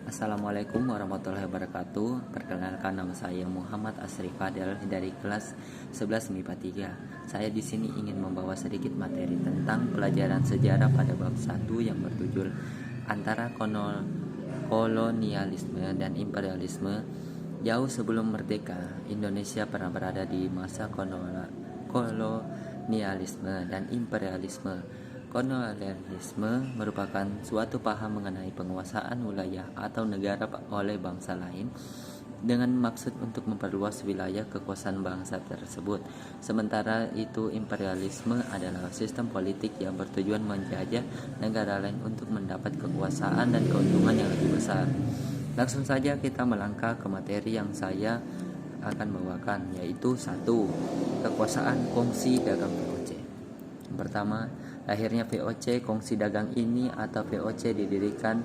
Assalamualaikum warahmatullahi wabarakatuh. Perkenalkan, nama saya Muhammad Asri Fadel dari kelas 11 MIPA 3. Saya di sini ingin membawa sedikit materi tentang pelajaran sejarah pada bab 1 yang berjudul antara kolonialisme dan imperialisme. Jauh sebelum merdeka, Indonesia pernah berada di masa kolonialisme dan imperialisme. Kolonialisme merupakan suatu paham mengenai penguasaan wilayah atau negara oleh bangsa lain dengan maksud untuk memperluas wilayah kekuasaan bangsa tersebut. Sementara itu, imperialisme adalah sistem politik yang bertujuan menjajah negara lain untuk mendapat kekuasaan dan keuntungan yang lebih besar. Langsung saja kita melangkah ke materi yang saya akan bawakan, yaitu 1. Kekuasaan kongsi dagang VOC. Pertama, lahirnya VOC. Kongsi dagang ini atau VOC didirikan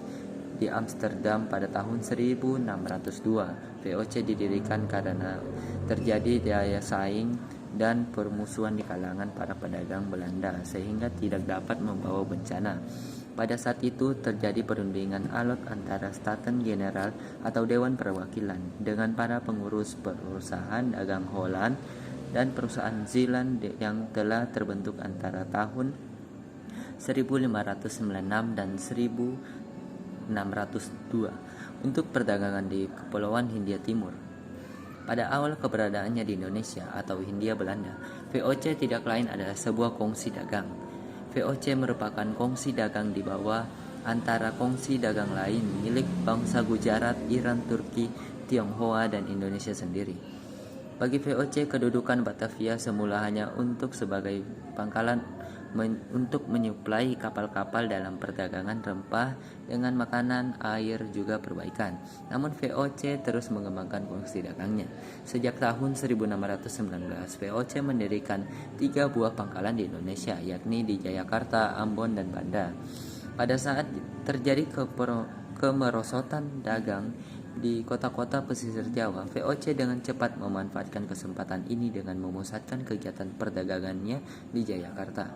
di Amsterdam pada tahun 1602. VOC didirikan karena terjadi daya saing dan permusuhan di kalangan para pedagang Belanda sehingga tidak dapat membawa bencana. Pada saat itu terjadi perundingan alot antara Staten General atau Dewan Perwakilan dengan para pengurus perusahaan dagang Holland dan perusahaan Zeeland yang telah terbentuk antara tahun 1596 dan 1602 untuk perdagangan di Kepulauan Hindia Timur. Pada awal keberadaannya di Indonesia atau Hindia Belanda, VOC tidak lain adalah sebuah kongsi dagang. VOC merupakan kongsi dagang di bawah antara kongsi dagang lain milik bangsa Gujarat, Iran, Turki, Tionghoa, dan Indonesia sendiri. Bagi VOC, kedudukan Batavia semula hanya untuk sebagai pangkalan untuk menyuplai kapal-kapal dalam perdagangan rempah dengan makanan, air, juga perbaikan. Namun VOC terus mengembangkan kongsi dagangnya. Sejak tahun 1619, VOC mendirikan 3 buah pangkalan di Indonesia, yakni di Jayakarta, Ambon, dan Banda. Pada saat terjadi kemerosotan dagang di kota-kota pesisir Jawa, VOC dengan cepat memanfaatkan kesempatan ini dengan memusatkan kegiatan perdagangannya di Jayakarta.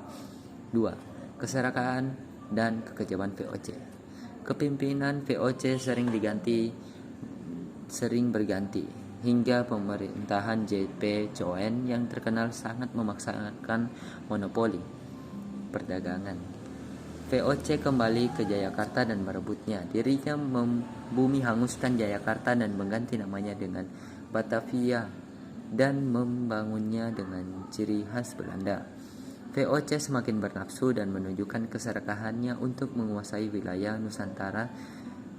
2. Keserakahan dan kekejaman VOC. Kepimpinan VOC sering berganti hingga pemerintahan J.P. Coen yang terkenal sangat memaksakan monopoli perdagangan. VOC kembali ke Jayakarta dan merebutnya. Dirinya membumi hanguskan Jayakarta dan mengganti namanya dengan Batavia dan membangunnya dengan ciri khas Belanda. VOC semakin bernafsu dan menunjukkan keserakahannya untuk menguasai wilayah Nusantara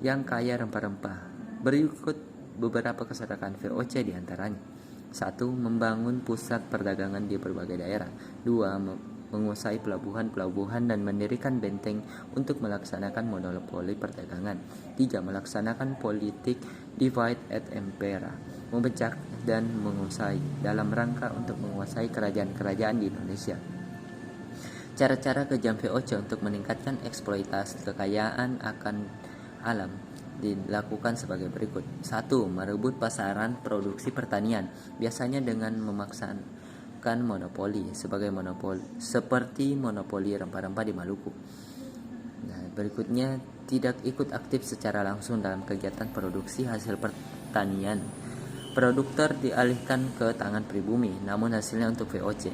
yang kaya rempah-rempah. Berikut beberapa keserakahan VOC diantaranya. 1. Membangun pusat perdagangan di berbagai daerah. 2. Menguasai pelabuhan-pelabuhan dan mendirikan benteng untuk melaksanakan monopoli perdagangan. 3. Melaksanakan politik divide et impera, memecah dan menguasai dalam rangka untuk menguasai kerajaan-kerajaan di Indonesia. Cara-cara kejam VOC untuk meningkatkan eksploitasi kekayaan akan alam dilakukan sebagai berikut. 1. Merebut pasaran produksi pertanian, biasanya dengan memaksakan monopoli seperti monopoli rempah-rempah di Maluku. Berikutnya, tidak ikut aktif secara langsung dalam kegiatan produksi hasil pertanian. Produk dialihkan ke tangan pribumi, namun hasilnya untuk VOC.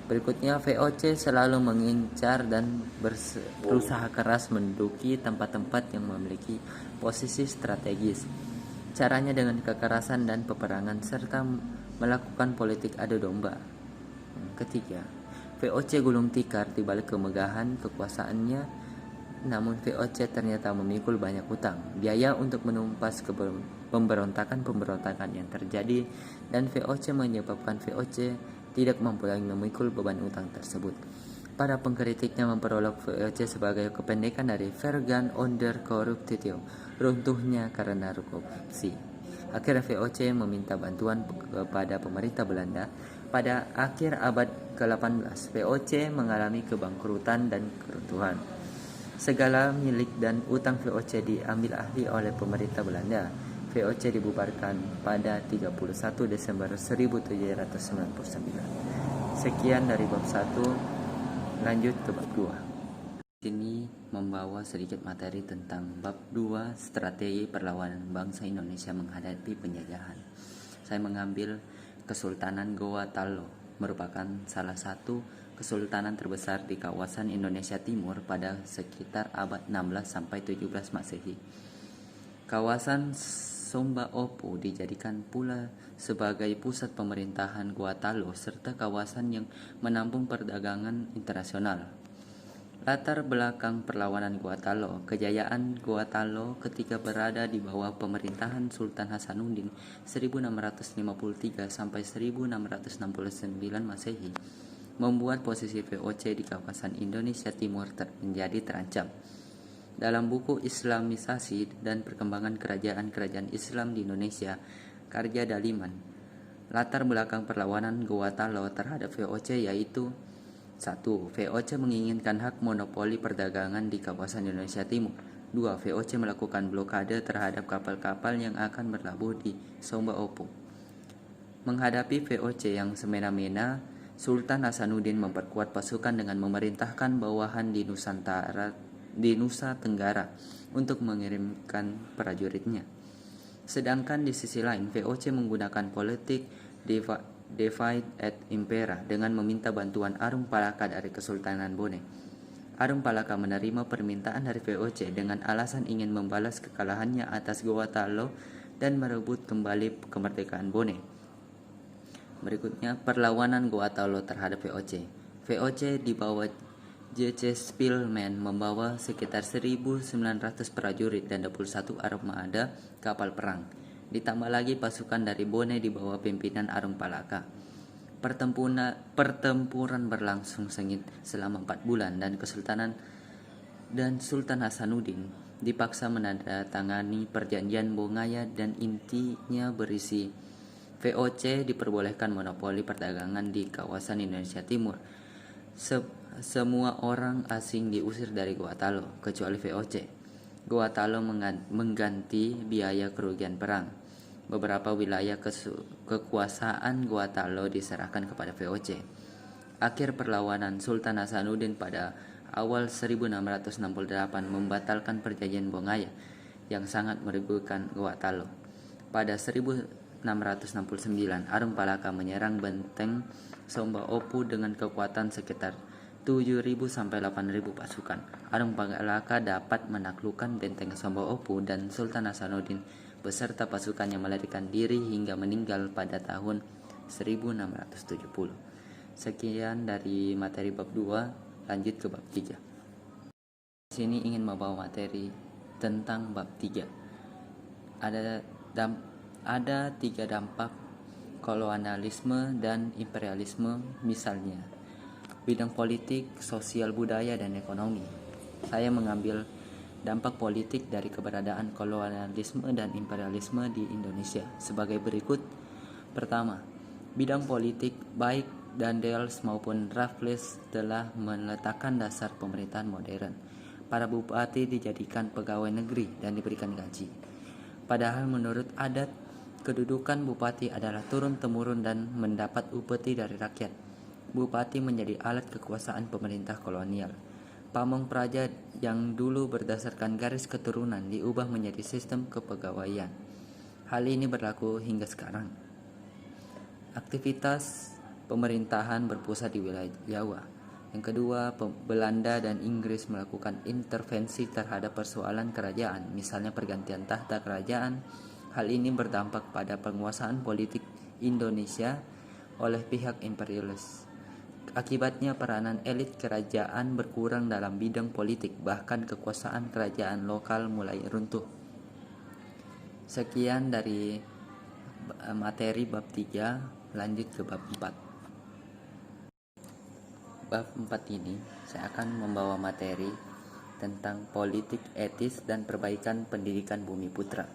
Berikutnya, VOC selalu mengincar dan berusaha keras menduduki tempat-tempat yang memiliki posisi strategis. Caranya dengan kekerasan dan peperangan serta melakukan politik adu domba. Ketiga, VOC gulung tikar di balik kemegahan kekuasaannya, namun VOC ternyata memikul banyak hutang, biaya untuk menumpas pemberontakan yang terjadi, dan VOC menyebabkan VOC tidak mampu lagi memikul beban utang tersebut. Para pengkritiknya memperolok VOC sebagai kependekan dari Vergaan onder Corruptio, runtuhnya karena korupsi. Akhirnya VOC meminta bantuan kepada pemerintah Belanda. Pada akhir abad ke-18, VOC mengalami kebangkrutan dan keruntuhan. Segala milik dan utang VOC diambil alih oleh pemerintah Belanda. VOC dibubarkan pada 31 Desember 1799. Sekian dari bab 1, lanjut ke bab 2. Sini membawa sedikit materi tentang bab 2 strategi perlawanan bangsa Indonesia menghadapi penjajahan. Saya mengambil Kesultanan Goa Talo, merupakan salah satu kesultanan terbesar di kawasan Indonesia Timur pada sekitar abad 16 sampai 17 Masehi. Kawasan Somba Opu dijadikan pula sebagai pusat pemerintahan Goa Talo serta kawasan yang menampung perdagangan internasional. Latar belakang perlawanan Goa Talo. Kejayaan Goa Talo ketika berada di bawah pemerintahan Sultan Hasanuddin 1653 sampai 1669 Masehi membuat posisi VOC di kawasan Indonesia Timur menjadi terancam. Dalam buku Islamisasi dan Perkembangan Kerajaan-Kerajaan Islam di Indonesia, karya Daliman, latar belakang perlawanan Goa Talo terhadap VOC yaitu 1. VOC menginginkan hak monopoli perdagangan di kawasan Indonesia Timur. 2. VOC melakukan blokade terhadap kapal-kapal yang akan berlabuh di Somba Opu. Menghadapi VOC yang semena-mena, Sultan Hasanuddin memperkuat pasukan dengan memerintahkan bawahan di Nusa Tenggara untuk mengirimkan prajuritnya. Sedangkan di sisi lain, VOC menggunakan politik divide et impera dengan meminta bantuan Arum Palaka dari Kesultanan Bone. Arum Palaka menerima permintaan dari VOC dengan alasan ingin membalas kekalahannya atas Goa Talo dan merebut kembali kemerdekaan Bone. Berikutnya, perlawanan Goa Talo terhadap VOC. VOC di bawah J.C. Spillman membawa sekitar 1.900 prajurit dan 21 armada kapal perang. Ditambah lagi pasukan dari Bone di bawah pimpinan Arum Palaka. Pertempuran berlangsung sengit selama 4 bulan dan Sultan Hasanuddin dipaksa menandatangani perjanjian Bongaya dan intinya berisi VOC diperbolehkan monopoli perdagangan di kawasan Indonesia Timur. Semua orang asing diusir dari Goa Talo kecuali VOC. Goa Talo mengganti biaya kerugian perang. Beberapa wilayah kekuasaan Goa Talo diserahkan kepada VOC. Akhir perlawanan, Sultan Hasanuddin pada awal 1668 membatalkan perjanjian Bongaya yang sangat merugikan Goa Talo. Pada 1669, Arum Palaka menyerang benteng Somba Opu dengan kekuatan sekitar 7.000 sampai 8.000 pasukan. Arum Palaka dapat menaklukkan benteng Somba Opu dan Sultan Hasanuddin beserta pasukannya melarikan diri hingga meninggal pada tahun 1670. Sekian dari materi bab 2, lanjut ke bab 3. Di sini ingin membawa materi tentang bab 3. Ada 3 dampak kolonialisme dan imperialisme, misalnya bidang politik, sosial, budaya, dan ekonomi. Saya mengambil dampak politik dari keberadaan kolonialisme dan imperialisme di Indonesia sebagai berikut. Pertama, bidang politik baik Daendels maupun Raffles telah meletakkan dasar pemerintahan modern. Para bupati dijadikan pegawai negeri dan diberikan gaji. Padahal menurut adat, kedudukan bupati adalah turun-temurun dan mendapat upeti dari rakyat. Bupati menjadi alat kekuasaan pemerintah kolonial. Pamong praja yang dulu berdasarkan garis keturunan diubah menjadi sistem kepegawaian. Hal ini berlaku hingga sekarang. Aktivitas pemerintahan berpusat di wilayah Jawa. Yang kedua, Belanda dan Inggris melakukan intervensi terhadap persoalan kerajaan, misalnya pergantian tahta kerajaan. Hal ini berdampak pada penguasaan politik Indonesia oleh pihak imperialis. Akibatnya peranan elit kerajaan berkurang dalam bidang politik, bahkan kekuasaan kerajaan lokal mulai runtuh. Sekian dari materi bab 3, lanjut ke bab 4. Bab 4 ini saya akan membawa materi tentang politik etis dan perbaikan pendidikan Bumi Putra.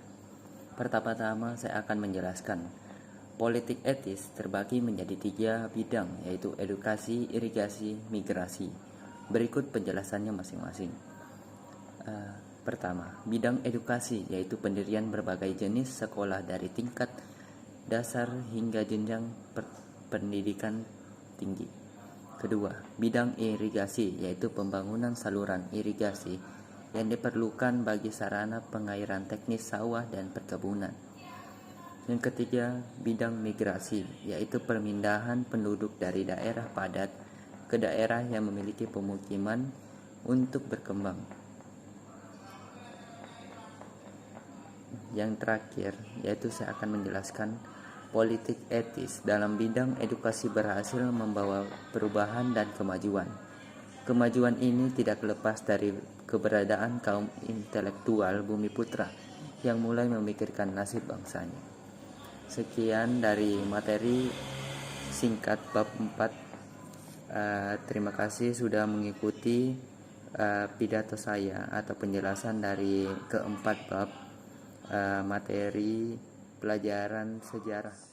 Pertama-tama saya akan menjelaskan politik etis terbagi menjadi 3 bidang, yaitu edukasi, irigasi, migrasi. Berikut penjelasannya masing-masing. Pertama, bidang edukasi, yaitu pendirian berbagai jenis sekolah dari tingkat dasar hingga jenjang pendidikan tinggi. Kedua, bidang irigasi, yaitu pembangunan saluran irigasi yang diperlukan bagi sarana pengairan teknis sawah dan perkebunan. Yang ketiga, bidang migrasi, yaitu pemindahan penduduk dari daerah padat ke daerah yang memiliki pemukiman untuk berkembang. Yang terakhir, yaitu saya akan menjelaskan politik etis dalam bidang edukasi berhasil membawa perubahan dan kemajuan. Kemajuan ini tidak lepas dari keberadaan kaum intelektual Bumi Putra yang mulai memikirkan nasib bangsanya. Sekian dari materi singkat bab 4. Terima kasih sudah mengikuti pidato saya atau penjelasan dari keempat bab materi pelajaran sejarah.